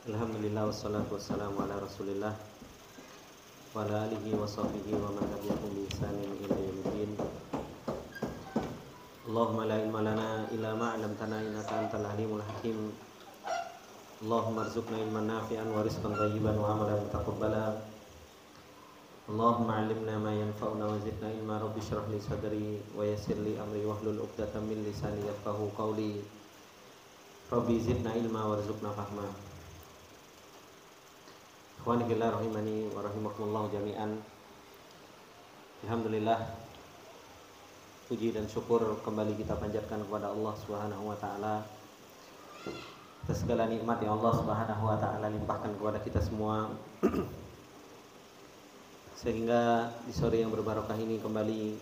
Alhamdulillah wassalatu wassalamu ala Rasulillah wa ala alihi wa sahbihi wa man tabi'ahum bi ihsanin ila yaumiddin. Allahumma la ilma lana illa ma 'allamtana innaka antal alimul hakim. Allahumma arzuqna ilman nafi'an wa rizqan thayyiban wa amalan mutaqabbala. Allahumma 'allimna ma yanfa'una wa zidna ilma. Rabbi shrah li sadri wa yassir li amri wahlul 'uqdatam min lisani yafqahu qawli. Rabbi zidna ilma warzuqna fahma. Ikhwani fillah rahimani wa rahimakumullah jami'an. Alhamdulillah, puji dan syukur kembali kita panjatkan kepada Allah Subhanahu wa taala atas segala nikmat yang Allah Subhanahu wa taala limpahkan kepada kita semua. Sehingga di sore yang berbarokah ini kembali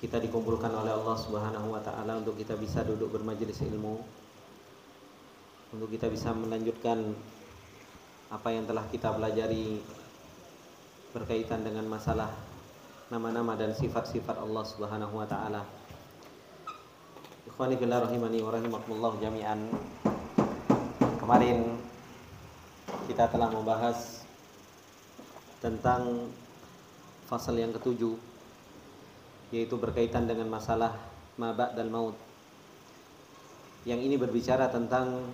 kita dikumpulkan oleh Allah Subhanahu wa taala untuk kita bisa duduk bermajelis ilmu, untuk kita bisa melanjutkan apa yang telah kita pelajari berkaitan dengan masalah nama-nama dan sifat-sifat Allah Subhanahu wa taala. Ikhwani fillah rahimani wa rahimakumullah jami'an. Kemarin kita telah membahas tentang fasal yang ketujuh, yaitu berkaitan dengan masalah ma ba'dal maut. Yang ini berbicara tentang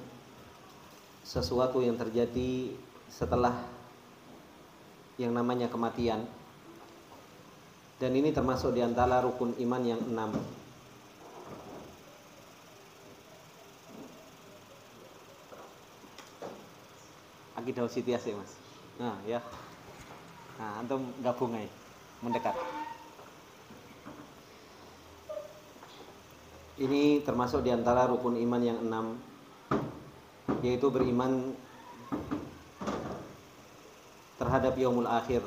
sesuatu yang terjadi setelah yang namanya kematian. Dan ini termasuk di antara rukun iman yang 6. Akidah sitias ya, Mas. Nah, ya. Nah, antum gabung aja, mendekat. Ini termasuk di antara rukun iman yang 6, yaitu beriman terhadap yaumul akhir.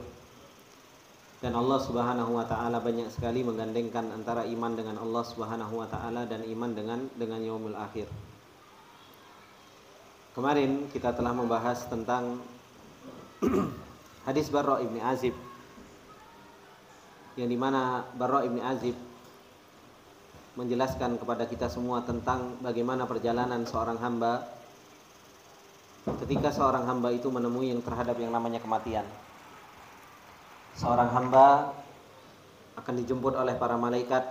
Dan Allah Subhanahu wa taala banyak sekali menggandengkan antara iman dengan Allah Subhanahu wa taala dan iman dengan yaumul akhir. Kemarin kita telah membahas tentang hadis Barra ibni Azib, yang dimana Barra ibni Azib menjelaskan kepada kita semua tentang bagaimana perjalanan seorang hamba ketika seorang hamba itu menemui yang terhadap yang namanya kematian. Seorang hamba akan dijemput oleh para malaikat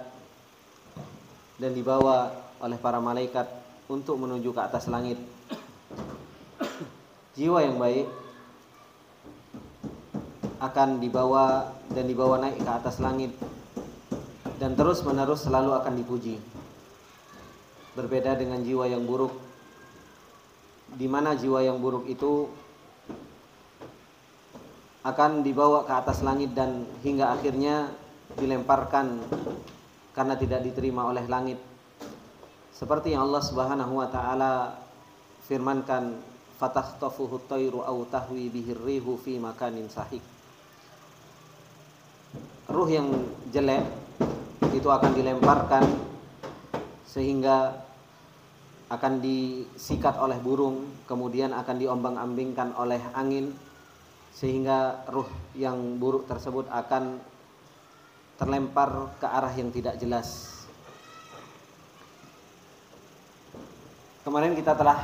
dan dibawa oleh para malaikat untuk menuju ke atas langit. Jiwa yang baik akan dibawa naik ke atas langit dan terus menerus selalu akan dipuji. Berbeda dengan jiwa yang buruk, di mana jiwa yang buruk itu akan dibawa ke atas langit dan hingga akhirnya dilemparkan karena tidak diterima oleh langit. Seperti yang Allah Subhanahu wa taala firmankan, fatakhtafuhu at-tayru aw tahwi bihi ar-rihu fi makanin sahik. Ruh yang jelek itu akan dilemparkan sehingga akan disikat oleh burung, kemudian akan diombang-ambingkan oleh angin, sehingga ruh yang buruk tersebut akan terlempar ke arah yang tidak jelas. Kemarin kita telah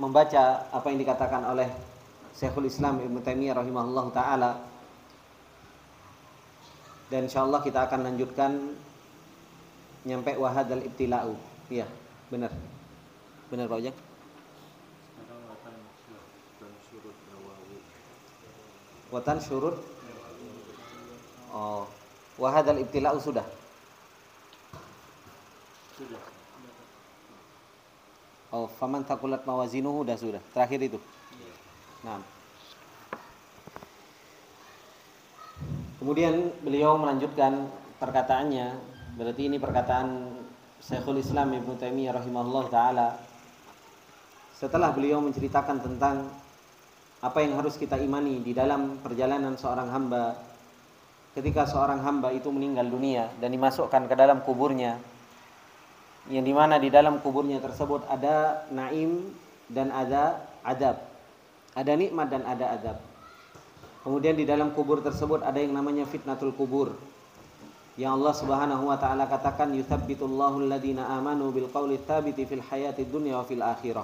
membaca apa yang dikatakan oleh Syekhul Islam Ibnu Taimiyah rahimahullah ta'ala. Dan insyaallah kita akan lanjutkan nyampe wahadal ibtila'u. Iya, benar. Benar Pak Ujang? Watan syurut. Oh, wahadal ibtila'u sudah. Sudah. Oh, faman taqulat mawazinuhu sudah. Terakhir itu. Nah. Kemudian beliau melanjutkan perkataannya. Berarti ini perkataan Syekhul Islam Ibnu Taimiyah rahimahullah ta'ala. Setelah beliau menceritakan tentang apa yang harus kita imani di dalam perjalanan seorang hamba ketika seorang hamba itu meninggal dunia dan dimasukkan ke dalam kuburnya, yang dimana di dalam kuburnya tersebut ada naim dan ada adab, ada nikmat dan ada adab. Kemudian di dalam kubur tersebut ada yang namanya fitnatul kubur, yang Allah Subhanahu wa taala katakan, yutsabbitullahu alladziina aamanu bil qauli tsabiti fil hayatid dunya wa fil akhirah.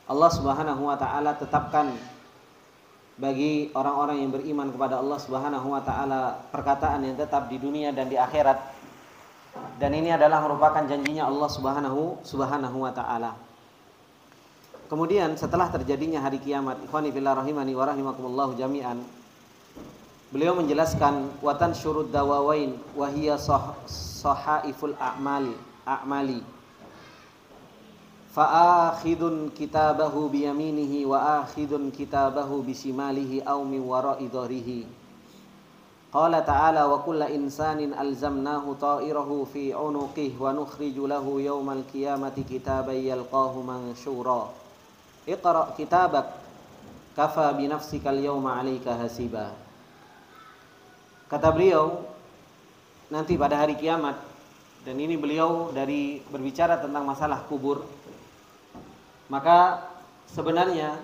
Allah Subhanahu wa taala tetapkan bagi orang-orang yang beriman kepada Allah Subhanahu wa taala perkataan yang tetap di dunia dan di akhirat. Dan ini adalah merupakan janjinya Allah Subhanahu wa taala. Kemudian setelah terjadinya hari kiamat, ikhwani fillah rahimani wa rahimakumullah jami'an, beliau menjelaskan watan syurud dawawain wa hiya sahaiful a'mali fa'akhidun kitabahu biyaminihi wa akhidun kitabahu bisimalihi aw min wara'i dhahrihi. Qala ta'ala wa kulla insanin alzamnahu ta'irahu fi 'unuqihi wa nukhriju lahu yawmal qiyamati kitaban yalqahu mansyura. Iqra' kitabak kafa bi nafsika al-yawma 'alaika hasiba. Kata beliau, nanti pada hari kiamat, dan ini beliau dari berbicara tentang masalah kubur, maka sebenarnya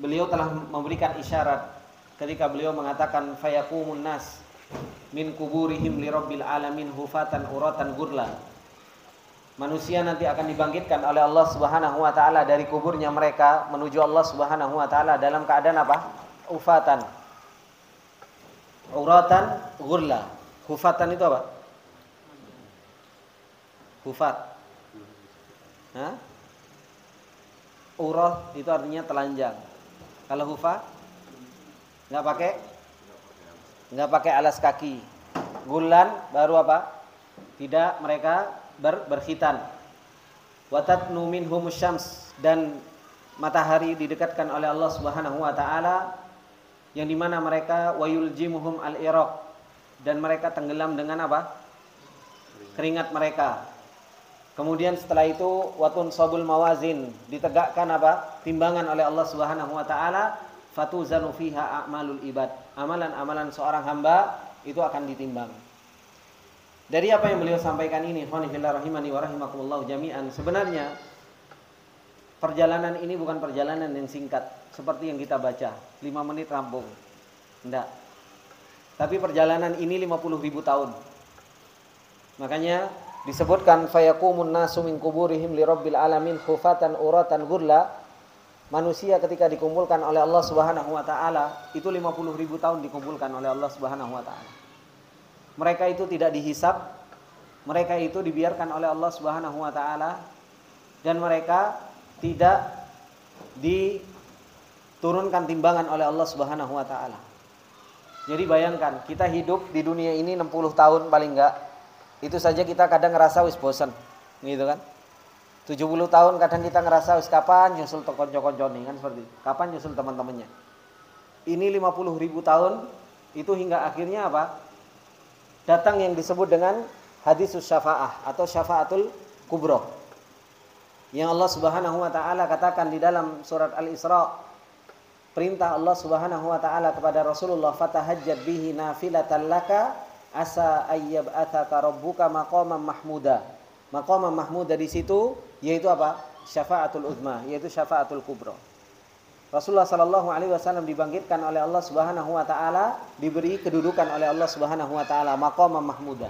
beliau telah memberikan isyarat ketika beliau mengatakan fayaqumun nas min kuburihim li rabbil alamin hufatan uratan gurla. Manusia nanti akan dibangkitkan oleh Allah Subhanahu wa taala dari kuburnya mereka menuju Allah Subhanahu wa taala dalam keadaan apa? Ufatan. Uratan gurla. Hufatan itu apa? Hufat. Hah? Urah itu artinya telanjang. Kalau hufa nggak pakai alas kaki. Gulan baru apa? Tidak, mereka berkhitan. Watatnu minhum syams, dan matahari didekatkan oleh Allah Subhanahu wa taala yang dimana mereka wayuljimuhum al-iraq, dan mereka tenggelam dengan apa? Keringat mereka. Kemudian setelah itu watun sabul mawazin, ditegakkan apa? Timbangan oleh Allah Subhanahu wa taala, fatuzanu fiha a'malul ibad. Amalan-amalan seorang hamba itu akan ditimbang. Dari apa yang beliau sampaikan ini, ikhwani fillah rahimani wa rahimakumullah jami'an, sebenarnya perjalanan ini bukan perjalanan yang singkat seperti yang kita baca, 5 menit rampung. Enggak. Tapi perjalanan ini 50.000 tahun. Makanya disebutkan fayaqumun nasu min kuburihim li rabbil alamin khufatan uratan gurla. Manusia ketika dikumpulkan oleh Allah Subhanahu wa taala itu 50.000 tahun dikumpulkan oleh Allah Subhanahu wa taala. Mereka itu tidak dihisab, mereka itu dibiarkan oleh Allah Subhanahu wa taala, dan mereka tidak diturunkan timbangan oleh Allah Subhanahu wa taala. Jadi bayangkan, kita hidup di dunia ini 60 tahun paling enggak. Itu saja kita kadang ngerasa wis bosan, gitu kan? 70 tahun kadang kita ngerasa wis kapan nyusul konco-koncone kan seperti itu. Kapan nyusul teman-temannya. Ini 50.000 tahun itu hingga akhirnya apa? Datang yang disebut dengan hadisus syafa'ah atau syafa'atul kubra. Yang Allah Subhanahu wa taala katakan di dalam surat Al-Isra, perintah Allah Subhanahu wa taala kepada Rasulullah, fatahajjat bihi nafilatan laka asa ayyab'atsaka rabbuka maqaman mahmuda. Maqaman mahmuda di situ yaitu apa? Syafa'atul uzma, yaitu syafa'atul kubra. Rasulullah sallallahu alaihi wasallam dibangkitkan oleh Allah Subhanahu wa taala, diberi kedudukan oleh Allah Subhanahu wa taala maqaman mahmuda.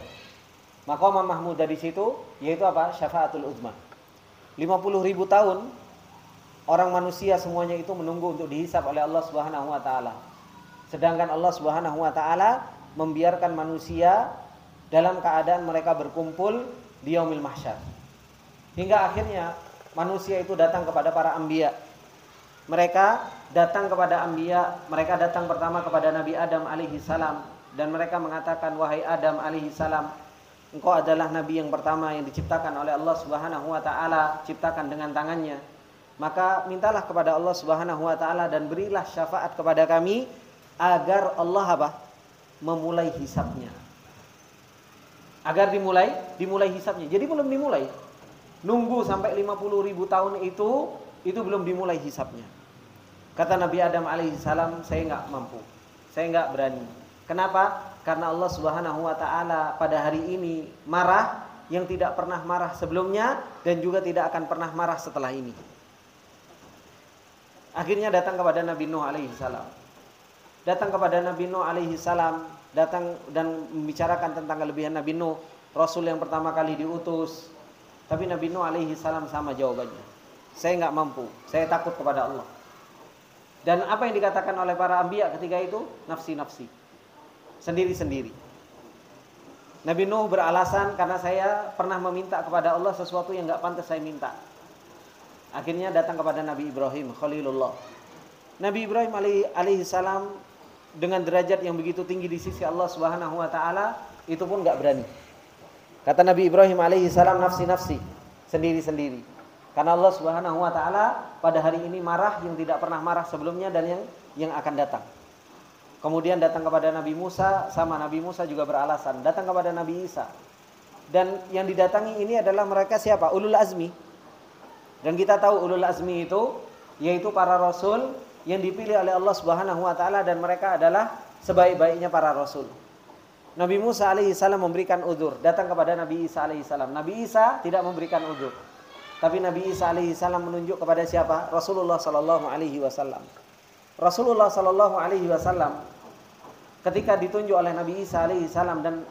Maqaman mahmuda di situ yaitu apa? Syafa'atul uzma. 50.000 tahun orang manusia semuanya itu menunggu untuk dihisab oleh Allah Subhanahu wa taala. Sedangkan Allah Subhanahu wa taala membiarkan manusia dalam keadaan mereka berkumpul di yaumil mahsyar. Hingga akhirnya manusia itu datang kepada para anbiya. Mereka datang kepada anbiya, mereka datang pertama kepada Nabi Adam alaihi salam, dan mereka mengatakan, wahai Adam alaihi salam, engkau adalah nabi yang pertama yang diciptakan oleh Allah Subhanahu wa taala, ciptakan dengan tangannya. Maka mintalah kepada Allah Subhanahu wa taala dan berilah syafaat kepada kami agar Allah apa? Memulai hisabnya. Agar dimulai hisabnya. Jadi belum dimulai. Nunggu sampai 50.000 tahun itu belum dimulai hisabnya. Kata Nabi Adam alaihi salam, saya enggak mampu. Saya enggak berani. Kenapa? Karena Allah Subhanahu wa taala pada hari ini marah yang tidak pernah marah sebelumnya dan juga tidak akan pernah marah setelah ini. Akhirnya datang kepada Nabi Nuh alaihi salam. Datang kepada Nabi Nuh alaihi salam, datang dan membicarakan tentang kelebihan Nabi Nuh, rasul yang pertama kali diutus. Tapi Nabi Nuh alaihi salam sama jawabannya. saya nggak mampu, saya takut kepada Allah. Dan apa yang dikatakan oleh para anbiya ketika itu? Nafsi-nafsi, sendiri-sendiri. Nabi Nuh beralasan, karena saya pernah meminta kepada Allah sesuatu yang nggak pantas saya minta. Akhirnya datang kepada Nabi Ibrahim Khalilullah. Nabi Ibrahim alaihi salam dengan derajat yang begitu tinggi di sisi Allah Subhanahu wa taala, itu pun enggak berani. Kata Nabi Ibrahim alaihi salam, nafsi-nafsi, sendiri-sendiri. Karena Allah Subhanahu wa taala pada hari ini marah yang tidak pernah marah sebelumnya dan yang akan datang. Kemudian datang kepada Nabi Musa, sama Nabi Musa juga beralasan, datang kepada Nabi Isa. Dan yang didatangi ini adalah mereka siapa? Ulul azmi. Dan kita tahu ulul azmi itu yaitu para rasul yang dipilih oleh Allah Subhanahu wa taala, dan mereka adalah sebaik-baiknya para rasul. Nabi Musa alaihi salam memberikan udzur, datang kepada Nabi Isa alaihi salam. Nabi Isa tidak memberikan udzur. Tapi Nabi Isa alaihi salam menunjuk kepada siapa? Rasulullah sallallahu alaihi wasallam. Rasulullah sallallahu alaihi wasallam ketika ditunjuk oleh Nabi Isa alaihi salam dan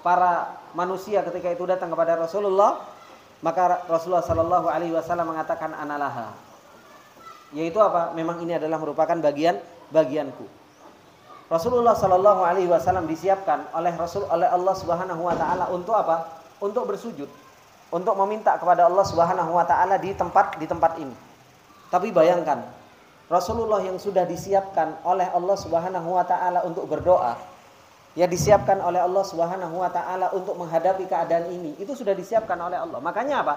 para manusia ketika itu datang kepada Rasulullah, maka Rasulullah sallallahu alaihi wasallam mengatakan analaha. Yaitu apa? Memang ini adalah merupakan bagianku. Rasulullah sallallahu alaihi wasallam disiapkan oleh Allah Subhanahu wa taala untuk apa? Untuk bersujud, untuk meminta kepada Allah Subhanahu wa taala di tempat ini. Tapi bayangkan, Rasulullah yang sudah disiapkan oleh Allah Subhanahu wa taala untuk berdoa, yang disiapkan oleh Allah Subhanahu wa taala untuk menghadapi keadaan ini, itu sudah disiapkan oleh Allah. Makanya apa?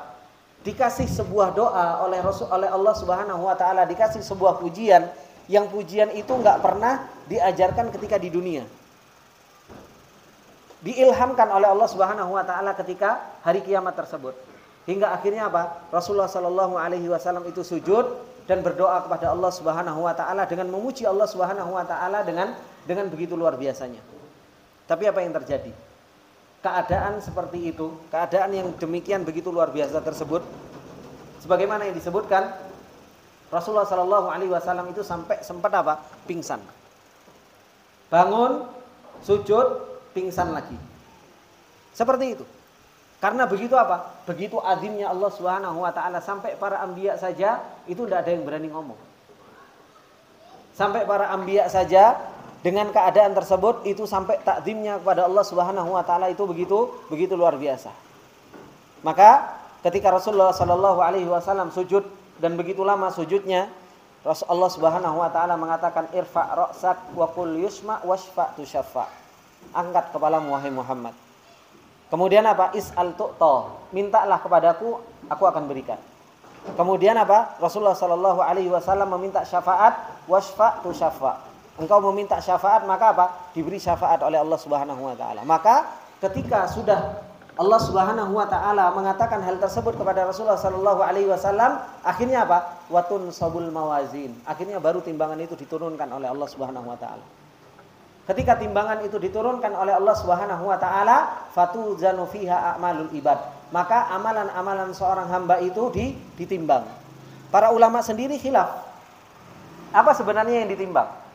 Dikasih sebuah doa oleh Allah Subhanahu wa taala, dikasih sebuah pujian, yang pujian itu enggak pernah diajarkan ketika di dunia. Diilhamkan oleh Allah Subhanahu wa taala ketika hari kiamat tersebut. Hingga akhirnya apa? Rasulullah sallallahu alaihi wasallam itu sujud dan berdoa kepada Allah Subhanahu wa taala dengan memuji Allah Subhanahu wa taala dengan begitu luar biasanya. Tapi apa yang terjadi? Keadaan seperti itu, keadaan yang demikian begitu luar biasa tersebut, sebagaimana yang disebutkan, Rasulullah sallallahu alaihi wasallam itu sampai sempat apa? Pingsan. Bangun, sujud, pingsan lagi. Seperti itu. Karena begitu apa? Begitu azimnya Allah Subhanahu wa taala, sampai para anbiya saja itu tidak ada yang berani ngomong. Sampai para anbiya saja dengan keadaan tersebut itu sampai takzimnya kepada Allah Subhanahu wa taala itu begitu luar biasa. Maka ketika Rasulullah sallallahu alaihi wasallam sujud dan begitu lama sujudnya, Allah Subhanahu wa taala mengatakan irfa' ra'sak wa qul yusma' washfa' tushaffa. Angkat kepalamu wahai Muhammad. Kemudian apa? Is'al tu'ta. Mintalah kepadaku, aku akan berikan. Kemudian apa? Rasulullah sallallahu alaihi wasallam meminta syafaat, washfa' tushaffa. Engkau meminta syafaat, maka apa? Diberi syafaat oleh Allah Subhanahu wa taala. Maka ketika sudah Allah Subhanahu wa taala mengatakan hal tersebut kepada Rasulullah sallallahu alaihi wasallam, akhirnya apa? Watun sabul mawazin. Akhirnya baru timbangan itu diturunkan oleh Allah Subhanahu wa taala. Ketika timbangan itu diturunkan oleh Allah Subhanahu wa taala, fatuzanu fiha a'malul ibad. Maka amalan-amalan seorang hamba itu ditimbang. Para ulama sendiri khilaf. Apa sebenarnya yang ditimbang?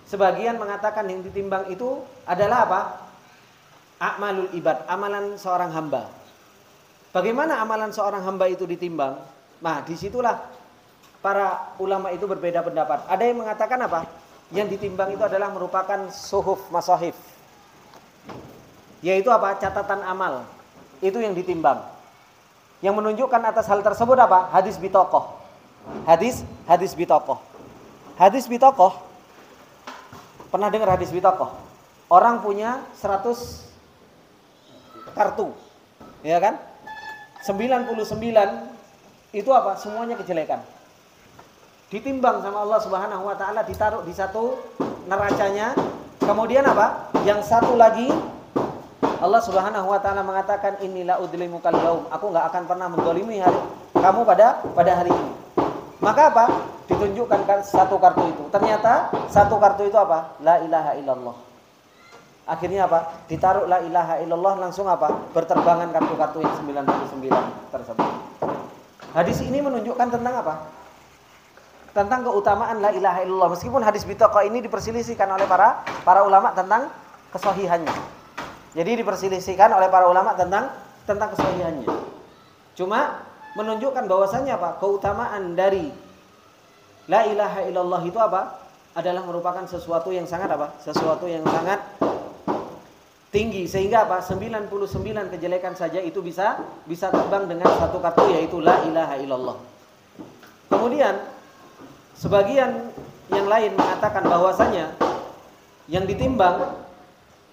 Sebagian mengatakan yang ditimbang itu adalah apa? A'malul ibad, amalan seorang hamba. Bagaimana amalan seorang hamba itu ditimbang? Nah, disitulah para ulama itu berbeda pendapat. Ada yang mengatakan apa? Yang ditimbang itu adalah merupakan suhuf masahif. Yaitu apa? Catatan amal. Itu yang ditimbang. Yang menunjukkan atas hal tersebut apa? Hadis bitokoh. Hadis bitokoh. Hadis bitokoh. Pernah dengar hadis bitokoh? Orang punya 100 kartu, ya kan? 99 itu apa? Semuanya kejelekan. Ditimbang sama Allah Subhanahu wa taala, ditaruh di satu neracanya. Kemudian apa? Yang satu lagi Allah Subhanahu wa taala mengatakan inilah udlimukal yaum. Aku enggak akan pernah menzalimi kamu pada hari ini. Maka apa? Ditunjukkan satu kartu itu. Ternyata satu kartu itu apa? La ilaha illallah. Akhirnya apa? Ditaruh la ilaha illallah, langsung apa? Berterbangan kartu-kartu yang 99 tersebut. Hadis ini menunjukkan tentang apa? Tentang keutamaan la ilaha illallah. Meskipun hadis bitokoh ini diperselisihkan oleh para ulama tentang kesahihannya. Jadi diperselisihkan oleh para ulama tentang kesahihannya. Cuma menunjukkan bahwasanya apa? Keutamaan dari la ilaha illallah itu apa? Adalah merupakan sesuatu yang sangat apa? Sesuatu yang sangat tinggi, sehingga apa? 99 kejelekan saja itu bisa terbang dengan satu kartu, yaitu la ilaha illallah. Kemudian sebagian yang lain mengatakan bahwasanya yang ditimbang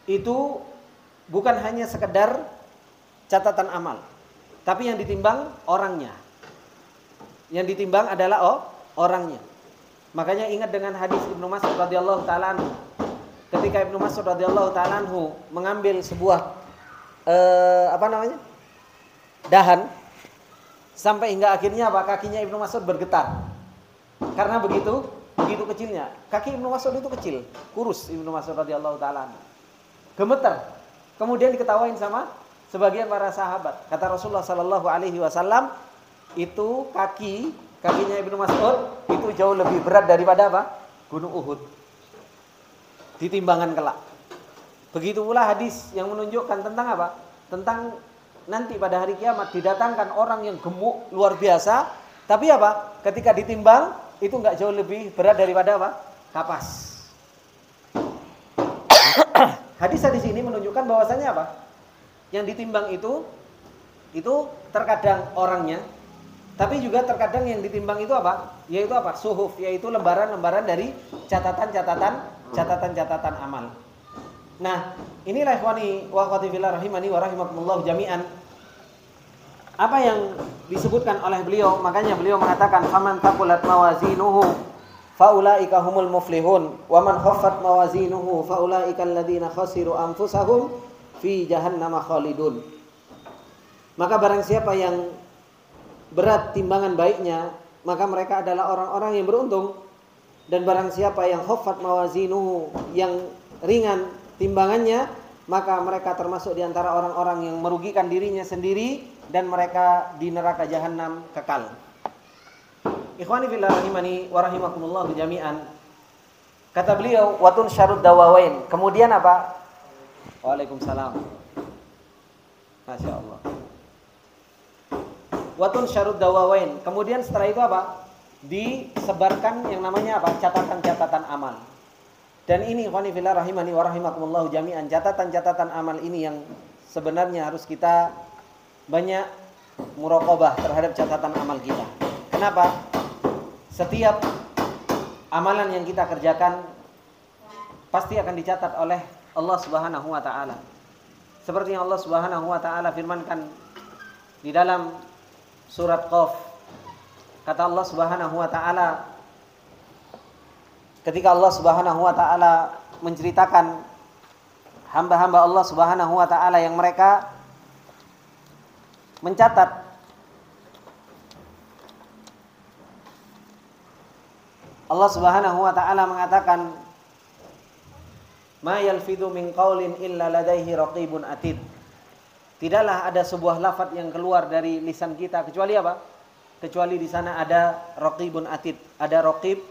itu bukan hanya sekedar catatan amal, tapi yang ditimbang orangnya. Yang ditimbang adalah orangnya. Makanya ingat dengan hadis Ibnu Mas'ud radhiyallahu taala anhu. Ketika Ibnu Mas'ud radhiyallahu taala anhu mengambil sebuah dahan, sampai hingga akhirnya apa? Kakinya Ibnu Mas'ud bergetar. Karena begitu kecilnya. Kaki Ibnu Mas'ud itu kecil, kurus Ibnu Mas'ud radhiyallahu taala anhu. Gemetar. Kemudian diketawain sama sebagian para sahabat. Kata Rasulullah sallallahu alaihi wasallam, itu kakinya Ibnu Mas'ud itu jauh lebih berat daripada apa? Gunung Uhud. Di timbangan kelak. Begitu pula hadis yang menunjukkan tentang apa? Tentang nanti pada hari kiamat didatangkan orang yang gemuk luar biasa, tapi apa? Ketika ditimbang itu enggak jauh lebih berat daripada apa? Kapas. Hadis-hadis ini menunjukkan bahwasanya apa? Yang ditimbang itu terkadang orangnya, tapi juga terkadang yang ditimbang itu apa? Yaitu apa? Suhuf, yaitu lembaran-lembaran dari catatan amal. Nah, inilah ikhwani wa akhwati fillah rahimani wa rahimakumullah jami'an. Apa yang disebutkan oleh beliau, makanya beliau mengatakan faman taqulat mawazinuhu faulaika humul muflihun wa man khaffat mawazinuhu faulaika alladziina khasiru anfusahum fi jahannam khalidun. Maka barang siapa yang berat timbangan baiknya, maka mereka adalah orang-orang yang beruntung. Dan barang siapa yang khaffat mawazinuhu, yang ringan timbangannya, maka mereka termasuk di antara orang-orang yang merugikan dirinya sendiri dan mereka di neraka jahanam kekal. Ikhwani fillah rahimani wa rahimakumullah jami'an. Kata beliau, watun syarud dawawain. Kemudian apa? Waalaikumsalam. Masya Allah. Watun syarud dawawain. Kemudian setelah itu apa? Disebarkan yang namanya apa? Catatan-catatan amal. Dan ini ikhwani fillah rahimani wa rahimakumullah jami'an, catatan-catatan amal ini yang sebenarnya harus kita banyak muraqabah terhadap catatan amal kita. Kenapa? Setiap amalan yang kita kerjakan pasti akan dicatat oleh Allah Subhanahu wa taala. Seperti yang Allah Subhanahu wa taala firmankan di dalam surat Qaf. Kata Allah Subhanahu wa taala, ketika Allah Subhanahu wa taala menceritakan hamba-hamba Allah Subhanahu wa taala yang mereka mencatat Allah Subhanahu wa taala mengatakan ma yalfidhu min qaulin illa ladaihi raqibun atid. Tidaklah ada sebuah lafaz yang keluar dari lisan kita kecuali apa? Kecuali di sana ada raqibun atid, ada raqib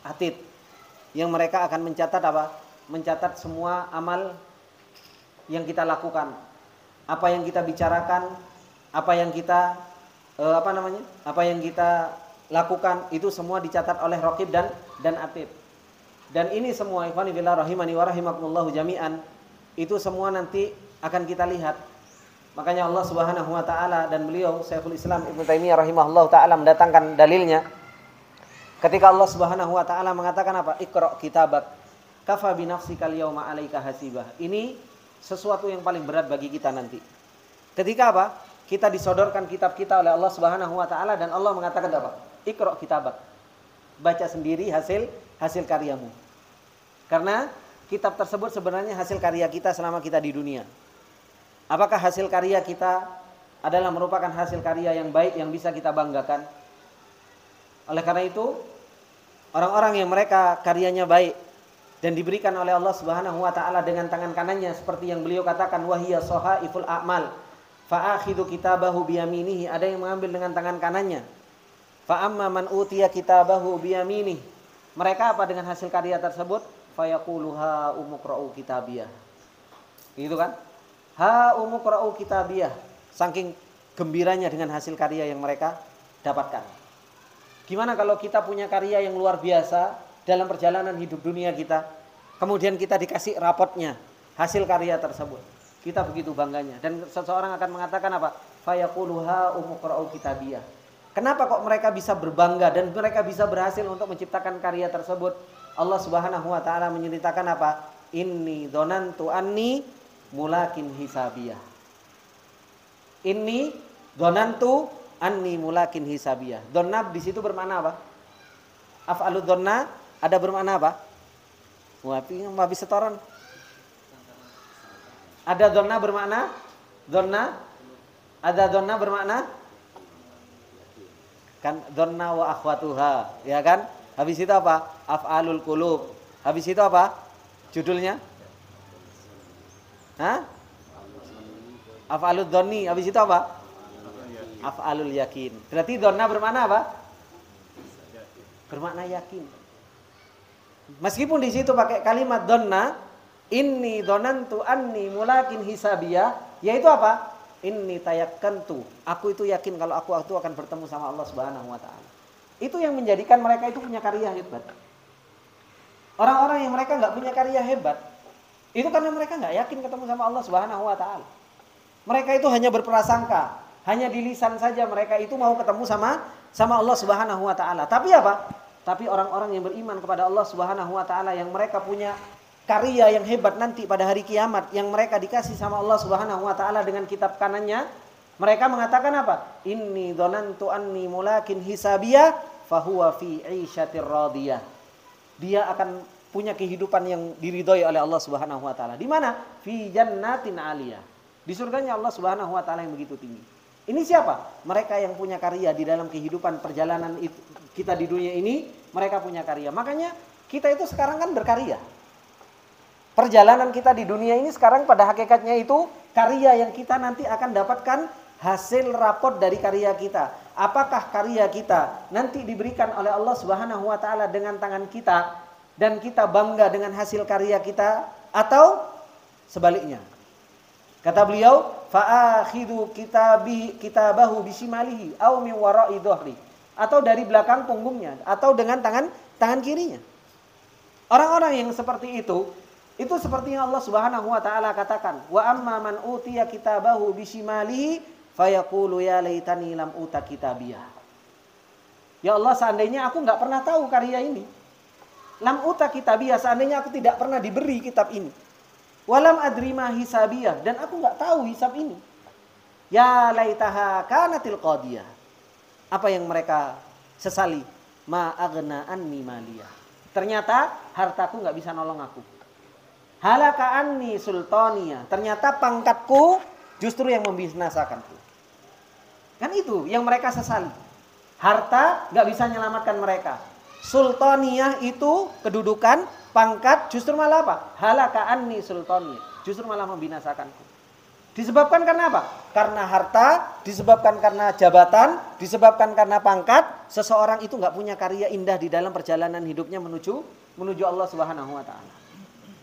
atid yang mereka akan mencatat apa? Mencatat semua amal yang kita lakukan. Apa yang kita bicarakan, apa yang kita apa yang kita lakukan itu semua dicatat oleh raqib dan atid. Dan ini semua ikhwani fillah rahimani wa rahimakumullah jami'an, itu semua nanti akan kita lihat. Makanya Allah Subhanahu wa taala dan beliau Syekhul Islam Ibnu Taimiyah rahimahullah taala mendatangkan dalilnya. Ketika Allah Subhanahu wa taala mengatakan apa? Iqra kitabak kafa bi nafsikal yauma 'alaika hasibah. Ini sesuatu yang paling berat bagi kita nanti. Ketika apa? Kita disodorkan kitab kita oleh Allah Subhanahu wa taala dan Allah mengatakan apa? Iqra kitabak. Baca sendiri hasil karyamu. Karena kitab tersebut sebenarnya hasil karya kita selama kita di dunia. Apakah hasil karya kita adalah merupakan hasil karya yang baik yang bisa kita banggakan? Oleh karena itu, orang-orang yang mereka karyanya baik dan diberikan oleh Allah Subhanahu wa taala dengan tangan kanannya seperti yang beliau katakan wahiya sahaiful a'mal fa akhidhu kitabahu biyaminihi, ada yang mengambil dengan tangan kanannya. Fa amma man utiya kitabahu biyaminih, mereka apa dengan hasil karya tersebut? Fa yaqulu ha umqra'u kitabiyah. Gitu kan? Ha umqra'u kitabiyah. Saking gembiranya dengan hasil karya yang mereka dapatkan. Gimana kalau kita punya karya yang luar biasa dalam perjalanan hidup dunia kita, kemudian kita dikasih rapotnya, hasil karya tersebut. Kita begitu bangganya. Dan seseorang akan mengatakan apa? Fayaquluha umuqra'u kitabiyah. Kenapa kok mereka bisa berbangga dan mereka bisa berhasil untuk menciptakan karya tersebut? Allah Subhanahu wa taala menceritakan apa? Inni dzanantu anni mulakin hisabiyah. Inni dzanantu anni mulakin hisabiyah. Dzanna di situ bermakna apa? Af'alud dzanna ada bermakna apa? Wah, habis setoran. Ada dzanna bermakna dzanna? Ada dzanna bermakna kan dzanna wa akhwatuha, ya kan? Habis itu apa? Af'alul qulub. Habis itu apa? Judulnya? Hah? Af'alud dzanni. Habis itu apa? Af'alul yakin. Berarti dzanna bermakna apa? Bermakna yakin. Meskipun di situ pakai kalimat dzanna, inni dzanantu anni mulakin hisabiyah, yaitu apa? Inni tayakkantu. Aku itu yakin kalau aku akan bertemu sama Allah Subhanahu wa taala. Itu yang menjadikan mereka itu punya karya hebat. Orang-orang yang mereka enggak punya karya hebat, itu karena mereka enggak yakin ketemu sama Allah Subhanahu wa taala. Mereka itu hanya berprasangka, hanya di lisan saja mereka itu mau ketemu sama Allah Subhanahu wa taala. Tapi apa? Tapi orang-orang yang beriman kepada Allah Subhanahu wa taala yang mereka punya karya yang hebat nanti pada hari kiamat yang mereka dikasih sama Allah Subhanahu wa taala dengan kitab kanannya, mereka mengatakan apa? Inni dzanantu anni mulakin hisabiyah fahuwa fi 'isyatir radiyah. Dia akan punya kehidupan yang diridhoi oleh Allah Subhanahu wa taala. Di mana? Fi jannatin 'aliyah. Di surganya Allah Subhanahu wa taala yang begitu tinggi. Ini siapa? Mereka yang punya karya di dalam kehidupan perjalanan kita di dunia ini, mereka punya karya. Makanya kita itu sekarang kan berkarya. Perjalanan kita di dunia ini sekarang pada hakikatnya itu karya yang kita nanti akan dapatkan hasil rapot dari karya kita. Apakah karya kita nanti diberikan oleh Allah Subhanahu wa taala dengan tangan kita dan kita bangga dengan hasil karya kita atau sebaliknya? Kata beliau, fa'akhidu kitabahu bisimalihi aw min wara'i dhahri, atau dari belakang punggungnya atau dengan tangan kirinya. Orang-orang yang seperti itu seperti yang Allah Subhanahu wa taala katakan, wa amma man utiya kitabahu bisimalihi fayaqulu ya laitani lam uta kitabiyah. Ya Allah, seandainya aku enggak pernah tahu karya ini. Lam uta kitabiyah, seandainya aku tidak pernah diberi kitab ini. Walam adri ma hisabiyah, dan aku enggak tahu hisab ini. Ya laitaha kanatil qadiyah. Apa yang mereka sesali? Ma aghna anni maliyah. Ternyata hartaku enggak bisa nolong aku. Halaka anni sultaniya. Ternyata pangkatku justru yang membinasakanku. Kan itu yang mereka sesali. Harta gak bisa menyelamatkan mereka. Sultaniyah itu kedudukan, pangkat, justru malah apa? Halaka anni sultaniyah. Justru malah membinasakanku. Disebabkan karena apa? Karena harta, disebabkan karena jabatan, disebabkan karena pangkat. Seseorang itu gak punya karya indah di dalam perjalanan hidupnya menuju Allah Subhanahu wa taala.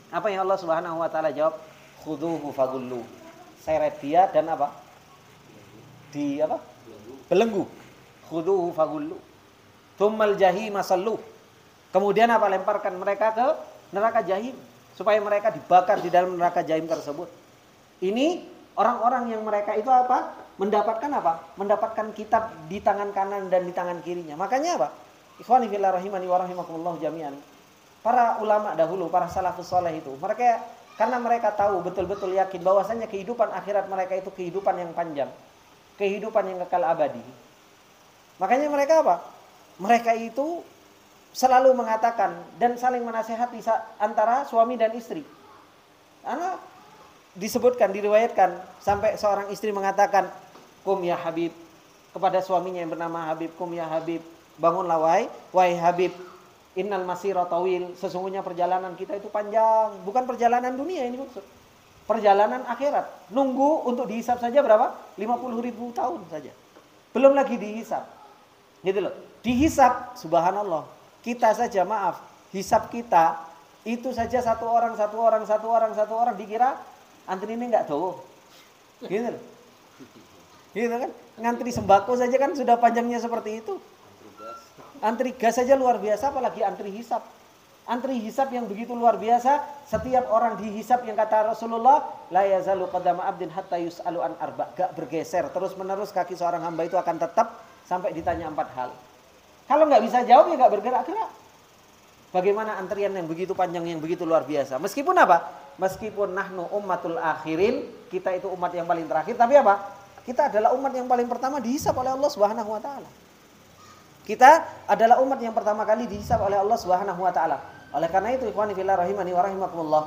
Apa yang Allah Subhanahu wa taala jawab? Khudhuhu fagullu. Seret dia dan apa? Belenggu. Khudhuhu fagullu. Tsummal jahima sallu. Kemudian apa? Lemparkan mereka ke neraka jahim supaya mereka dibakar di dalam neraka jahim tersebut. Ini orang-orang yang mereka itu apa? Mendapatkan apa? Mendapatkan kitab di tangan kanan dan di tangan kirinya. Makanya apa? Ikhwani fillah rahimani wa rahimakumullah jami'an. Para ulama dahulu, para salafus saleh itu, mereka karena mereka tahu betul-betul yakin bahwasanya kehidupan akhirat mereka itu kehidupan yang panjang, kehidupan yang kekal abadi. Makanya mereka apa? Mereka itu selalu mengatakan dan saling menasihati antara suami dan istri. Karena disebutkan, diriwayatkan sampai seorang istri mengatakan, "Kum ya Habib," kepada suaminya yang bernama Habib, "Kum ya Habib, bangunlah wahai Habib. Innal masira tawil, sesungguhnya perjalanan kita itu panjang, bukan perjalanan dunia ini maksud. Perjalanan akhirat. Nunggu untuk dihisab saja berapa? 50.000 tahun saja. Belum lagi dihisab. Gitu loh. Dihisab, subhanallah. Kita saja maaf, hisab kita itu saja satu orang dikira antri ini enggak tahu. Gitu loh. Gitu kan? Ngantri sembako saja kan sudah panjangnya seperti itu. Antri gas saja luar biasa, apalagi antri hisab. Antri hisab yang begitu luar biasa, setiap orang dihisab yang kata Rasulullah, la yazalu qadama abdin hatta yus'alu an arba, gak bergeser, terus menerus kaki seorang hamba itu akan tetap sampai ditanya 4 hal. Kalau nggak bisa jawab ya nggak bergerak-gerak. Bagaimana antrian yang begitu panjang, yang begitu luar biasa? Meskipun apa? Meskipun nahnu ummatul akhirin, kita itu umat yang paling terakhir, tapi apa? Kita adalah umat yang paling pertama dihisab oleh Allah Subhanahu wa taala. Kita adalah umat yang pertama kali dihisab oleh Allah Subhanahu wa taala. Oleh karena itu ikhwani fillah rahimani wa rahimakumullah,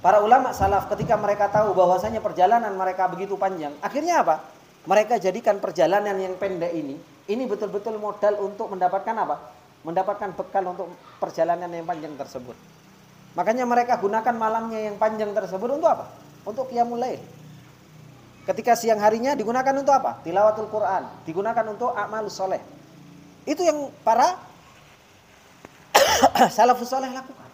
para ulama salaf ketika mereka tahu bahwasanya perjalanan mereka begitu panjang, akhirnya apa? Mereka jadikan perjalanan yang pendek ini betul-betul modal untuk mendapatkan apa? Mendapatkan bekal untuk perjalanan yang panjang tersebut. Makanya mereka gunakan malamnya yang panjang tersebut untuk apa? Untuk qiyamul lail. Ketika siang harinya digunakan untuk apa? Tilawatul Quran, digunakan untuk a'malus soleh. Itu yang para salafus soleh lakukan.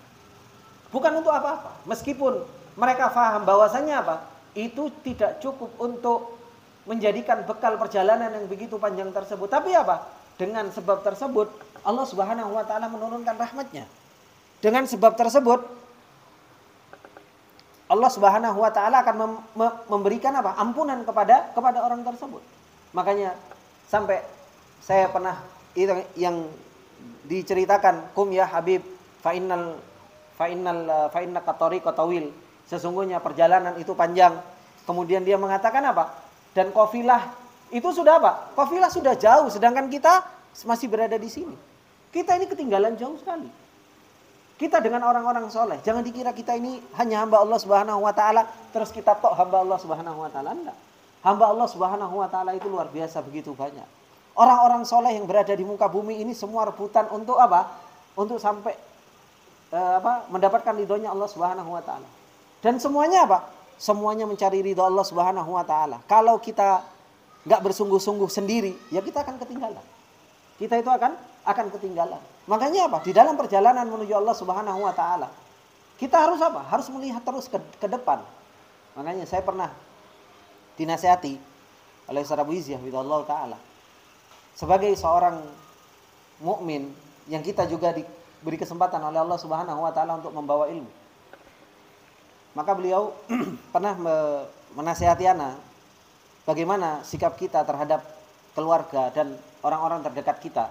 Bukan untuk apa-apa. Meskipun mereka faham bahwasanya apa? Itu tidak cukup untuk menjadikan bekal perjalanan yang begitu panjang tersebut. Tapi apa? Dengan sebab tersebut Allah Subhanahu wa taala menurunkan rahmatnya. Dengan sebab tersebut Allah Subhanahu wa taala akan memberikan apa? Ampunan kepada orang tersebut. Makanya sampai saya pernah itu yang diceritakan, kum ya Habib fa innaka tariqa tawil. Sesungguhnya perjalanan itu panjang. Kemudian dia mengatakan apa? Dan kafilah itu sudah apa? Kafilah sudah jauh, sedangkan kita masih berada di sini. Kita ini ketinggalan jauh sekali. Kita dengan orang-orang soleh, jangan dikira kita ini hanya hamba Allah Subhanahu wa taala, terus kita tok hamba Allah Subhanahu wa taala. Enggak. Hamba Allah Subhanahu wa taala itu luar biasa begitu banyak. Orang-orang soleh yang berada di muka bumi ini semua rebutan untuk apa? Untuk sampai mendapatkan ridhonya Allah Subhanahu wa taala. Dan semuanya apa? Semuanya mencari ridho Allah Subhanahu wa taala. Kalau kita enggak bersungguh-sungguh sendiri, ya kita akan ketinggalan. Kita itu akan ketinggalan. Makanya apa? Di dalam perjalanan menuju Allah Subhanahu wa taala, kita harus apa? Harus melihat terus ke depan. Makanya saya pernah dinasihati oleh Ustaz Abu Izzah bidallahu taala, sebagai seorang mukmin yang kita juga diberi kesempatan oleh Allah Subhanahu wa taala untuk membawa ilmu. Maka beliau pernah menasihati ana bagaimana sikap kita terhadap keluarga dan orang-orang terdekat kita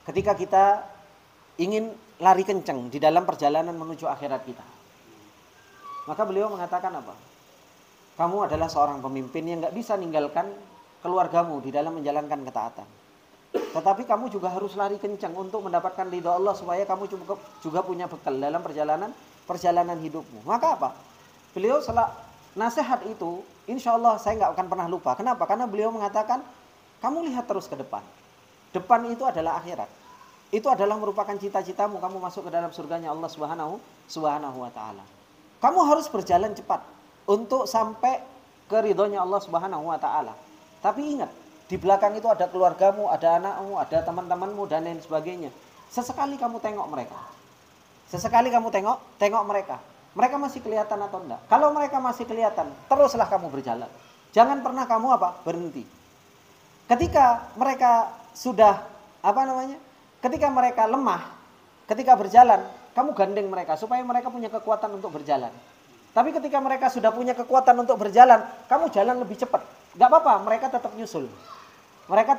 ketika kita ingin lari kencang di dalam perjalanan menuju akhirat kita. Maka beliau mengatakan apa? Kamu adalah seorang pemimpin yang gak bisa ninggalkan keluargamu di dalam menjalankan ketaatan. Tetapi kamu juga harus lari kencang untuk mendapatkan ridha Allah supaya kamu juga punya bekal dalam perjalanan hidupmu. Maka apa? Beliau nasihat itu insya Allah saya gak akan pernah lupa. Kenapa? Karena beliau mengatakan kamu lihat terus ke depan. Depan itu adalah akhirat. Itu adalah merupakan cita-citamu kamu masuk ke dalam surganya Allah Subhanahu wa taala. Kamu harus berjalan cepat untuk sampai ke ridhonya Allah Subhanahu wa taala. Tapi ingat, di belakang itu ada keluargamu, ada anakmu, ada teman-temanmu dan lain sebagainya. Sesekali kamu tengok mereka. Sesekali kamu tengok mereka. Mereka masih kelihatan atau enggak? Kalau mereka masih kelihatan, teruslah kamu berjalan. Jangan pernah kamu berhenti. Ketika mereka sudah ketika mereka lemah, ketika berjalan, kamu gandeng mereka supaya mereka punya kekuatan untuk berjalan. Tapi ketika mereka sudah punya kekuatan untuk berjalan, kamu jalan lebih cepat. Gak apa-apa, mereka tetap nyusul. Mereka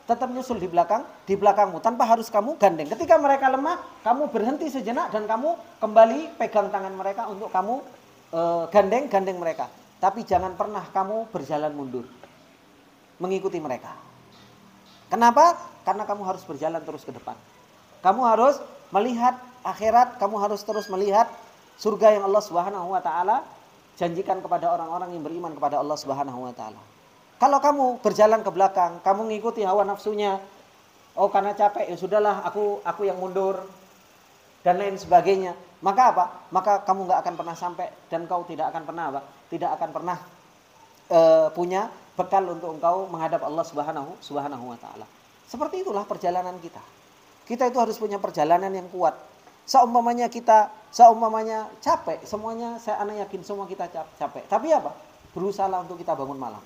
tetap nyusul di belakangmu tanpa harus kamu gandeng. Ketika mereka lemah, kamu berhenti sejenak dan kamu kembali pegang tangan mereka untuk kamu gandeng mereka. Tapi jangan pernah kamu berjalan mundur mengikuti mereka. Kenapa? Karena kamu harus berjalan terus ke depan. Kamu harus melihat akhirat, kamu harus terus melihat surga yang Allah Subhanahu wa taala janjikan kepada orang-orang yang beriman kepada Allah Subhanahu wa taala. Kalau kamu berjalan ke belakang, kamu mengikuti hawa nafsunya, oh karena capek ya sudahlah aku yang mundur dan lain sebagainya. Maka apa? Maka kamu enggak akan pernah sampai dan kau tidak akan pernah tidak akan pernah punya bekal untuk engkau menghadap Allah Subhanahu wa taala. Seperti itulah perjalanan kita. Kita itu harus punya perjalanan yang kuat. Seumpamanya capek, semuanya saya yakin semua kita capek. Tapi apa? berusahalah untuk kita bangun malam.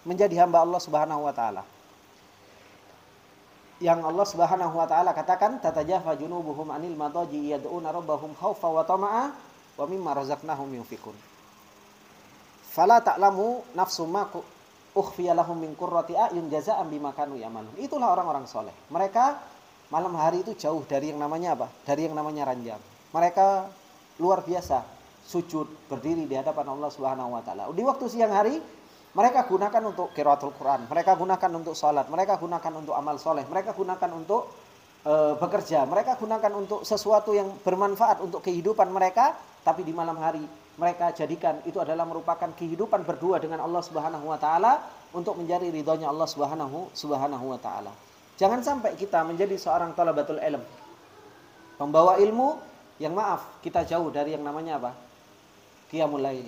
Menjadi hamba Allah Subhanahu wa taala. Yang Allah Subhanahu wa taala katakan, tatajafa junubuhum anil madaji yad'una rabbahum khaufa wa tama'a wa mimma razaqnahum yunfikun. Fala ta'lamu nafsum ma ukhfiya lahum min qurrati a'yun jazaa'an bima kanu ya'malun. Itulah orang-orang soleh. Mereka malam hari itu jauh dari yang namanya apa? Dari yang namanya ranjang. Mereka luar biasa sujud, berdiri di hadapan Allah Subhanahu wa taala. Di waktu siang hari mereka gunakan untuk qiraatul Quran, mereka gunakan untuk salat, mereka gunakan untuk amal soleh, mereka gunakan untuk bekerja, mereka gunakan untuk sesuatu yang bermanfaat untuk kehidupan mereka. Tapi di malam hari mereka jadikan itu adalah merupakan kehidupan berdua dengan Allah Subhanahu wa taala untuk mencari ridhonya Allah Subhanahu wa taala. Jangan sampai kita menjadi seorang thalabatul ilm, pembawa ilmu yang maaf kita jauh dari yang namanya apa? Qiyamul lail.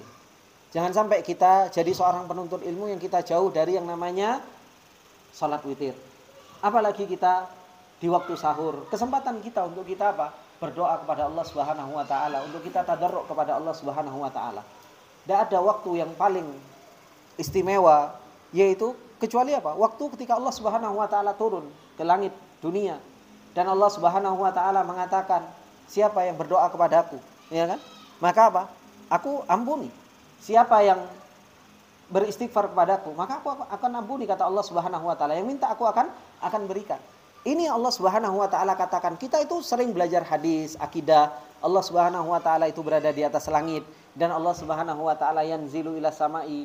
Jangan sampai kita jadi seorang penuntut ilmu yang kita jauh dari yang namanya salat witir. Apalagi kita di waktu sahur, kesempatan kita untuk kita apa? Berdoa kepada Allah Subhanahu wa taala, untuk kita tadarruk kepada Allah Subhanahu wa taala. Tidak ada waktu yang paling istimewa yaitu kecuali apa? Waktu ketika Allah Subhanahu wa taala turun ke langit dunia dan Allah Subhanahu wa taala mengatakan, siapa yang berdoa kepadaku, ya kan? Maka apa? Aku ampuni. Siapa yang beristighfar kepadaku, maka aku akan ampuni, kata Allah Subhanahu wa taala. Yang minta aku akan berikan. Ini Allah Subhanahu wa taala katakan. Kita itu sering belajar hadis, akidah. Allah Subhanahu wa taala itu berada di atas langit dan Allah Subhanahu wa taala yanzilu ila samai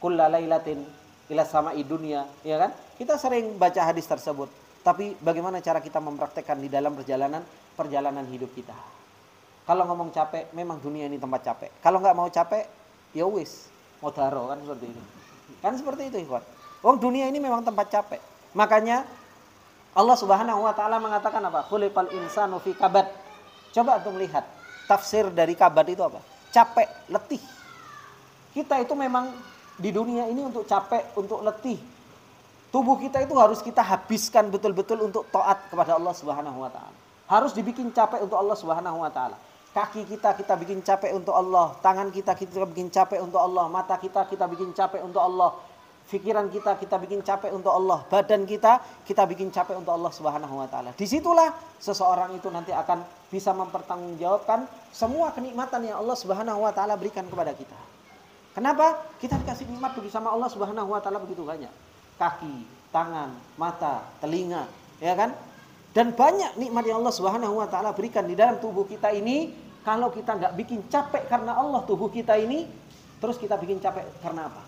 kulla lailatin ila samai dunya, ya kan? Kita sering baca hadis tersebut. Tapi bagaimana cara kita mempraktekkan di dalam perjalanan hidup kita? Kalau ngomong capek, memang dunia ini tempat capek. Kalau nggak mau capek, ya wis, modaro, kan seperti itu. Kan seperti itu, ikhwan. Dunia ini memang tempat capek. Makanya Allah Subhanahu wa taala mengatakan apa? Khuliqal insanu fi kabad. Coba untuk melihat tafsir dari kabad itu apa? Capek, letih. Kita itu memang di dunia ini untuk capek, untuk letih. Tubuh kita itu harus kita habiskan betul-betul untuk taat kepada Allah Subhanahu wa taala. Harus dibikin capek untuk Allah Subhanahu wa taala. Kaki kita bikin capek untuk Allah, tangan kita bikin capek untuk Allah, mata kita bikin capek untuk Allah, pikiran kita bikin capek untuk Allah, badan kita bikin capek untuk Allah Subhanahu wa taala. Disitulah seseorang itu nanti akan bisa mempertanggungjawabkan semua kenikmatan yang Allah Subhanahu wa taala berikan kepada kita. Kenapa? Kita dikasih nikmat bersama Allah Subhanahu wa taala begitu banyak. Kaki, tangan, mata, telinga, ya kan? Dan banyak nikmat yang Allah Subhanahu wa taala berikan di dalam tubuh kita ini. Kalau kita nggak bikin capek karena Allah tubuh kita ini, terus kita bikin capek karena apa?